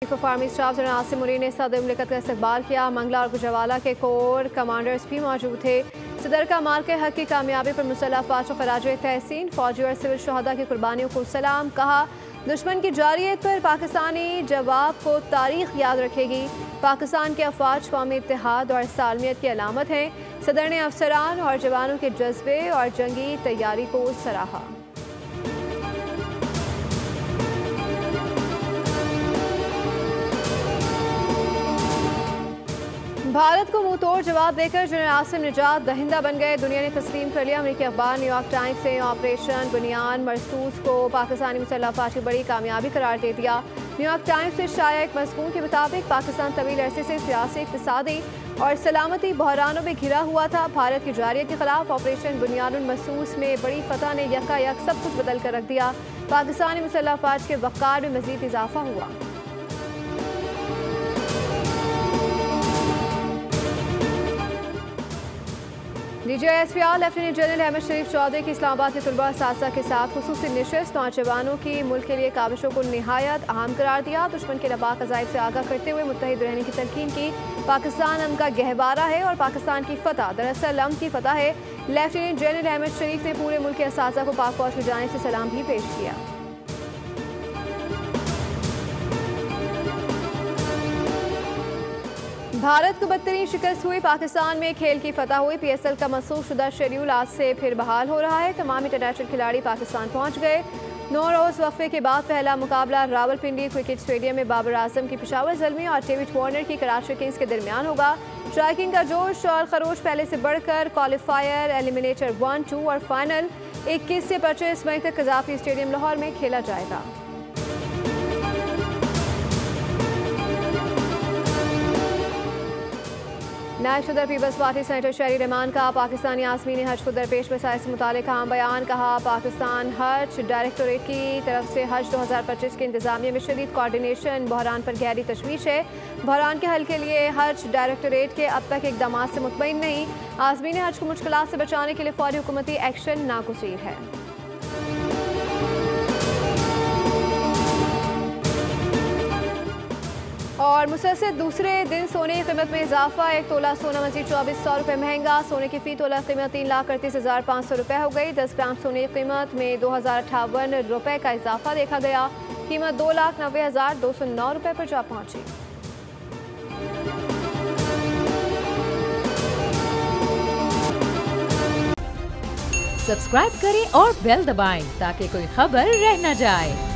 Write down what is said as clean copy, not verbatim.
Chief of army staff general Asim Munir ने सदर मुमलिकत का इस्तकबाल किया। मंगला और गुजरावाला के कोर कमांडर्स भी मौजूद थे। सदर का माल के हक की कामयाबी पर मुसल्लह अफवाज को खराज तहसीन, फौजी और सिविल शहदा की कुर्बानियों को सलाम। कहा, दुश्मन की जारियत पर पाकिस्तानी जवाब को तारीख याद रखेगी। पाकिस्तान के अफवाज कौमी इत्तेहाद और सालमियत की अलामत हैं। सदर ने अफसरान और जवानों के जज्बे और जंगी तैयारी को सराहा। भारत को मुंहतोड़ जवाब देकर जनरल आसिम निजात दहिंदा बन गए। दुनिया ने तस्लीम कर लिया। अमेरिकी अखबार न्यूयॉर्क टाइम्स ने ऑपरेशन बुनियान मरसूस को पाकिस्तानी मुसल्लह अफवाज की बड़ी कामयाबी करार दे दिया। न्यूयॉर्क टाइम्स से शाया एक मज़मून के मुताबिक पाकिस्तान तवील अरसे से सियासी, इक़्तिसादी और सलामती बहरानों में घिरा हुआ था। भारत की जारियत के खिलाफ ऑपरेशन बुनियान मरसूस में बड़ी फतह ने यकायक सब कुछ बदल कर रख दिया। पाकिस्तानी मुसल्लह अफवाज के वक़ार में मज़ीद इजाफा हुआ। DGISPR लेफ्टिनेंट जनरल अहमद शरीफ चौधरी की इस्लामाबाद के तलबा सासा के साथ खुसूसी निशस्त नौजवानों की मुल्क के लिए काविशों को निहायत अहम करार दिया। दुश्मन के नापाक अजाइब से आगाह करते हुए मुत्तहिद रहने की तलकीन की। पाकिस्तान अमन का गहवारा है और पाकिस्तान की फतह दरअसल अमन की फतह है। लेफ्टिनेंट जनरल अहमद शरीफ ने पूरे मुल्क के असातिज़ा को पाक फौज की जानिब से सलाम भी पेश किया। भारत को बदतरीन शिकस्त हुई। पाकिस्तान में खेल की फतह हुई। PSL का मनसूख शुदा शेड्यूल आज से फिर बहाल हो रहा है। तमाम इंटरनेशनल खिलाड़ी पाकिस्तान पहुंच गए। 9 रोज़ वक्फे के बाद पहला मुकाबला रावलपिंडी क्रिकेट स्टेडियम में बाबर आजम की पेशावर ज़ल्मी और डेविड वार्नर की कराची किंग्स के दरमियान होगा। स्ट्राइकिंग का जोश और खरोश पहले से बढ़कर क्वालिफायर, एलिमिनेटर 1, 2 और फाइनल 21 से 25 मई तक कज़ाफ़ी स्टेडियम लाहौर में खेला जाएगा। नायब सदर पीपल्स पार्टी सेनेटर शहरी रहमान का पाकिस्तानी आज़मीन हज को दरपेश मसाइल से मुतालिक अहम बयान। कहा, पाकिस्तान हज डायरेक्टोरेट की तरफ से हज 2025 के इंतजामिया में शदीद कोऑर्डिनेशन बहरान पर गहरी तशवीश है। बहरान के हल के लिए हज डायरेक्टोरेट के अब तक इकदाम से मुतमईन नहीं। आज़मीन हज को मुश्किलात से बचाने के लिए फौरी हुकूमती एक्शन नागुज़ीर है। और मुसलसल दूसरे दिन सोने की कीमत में इजाफा। 1 तोला सोना मजीद 2400 रुपये महंगा। सोने की फ़ी तोला कीमत 3,38,500 रुपये हो गई। 10 ग्राम सोने की कीमत में 2058 रुपये का इजाफा देखा गया। कीमत 2,90,209 रुपये पर जा पहुंची। सब्सक्राइब करें और बेल दबाएं ताकि कोई खबर रह न जाए।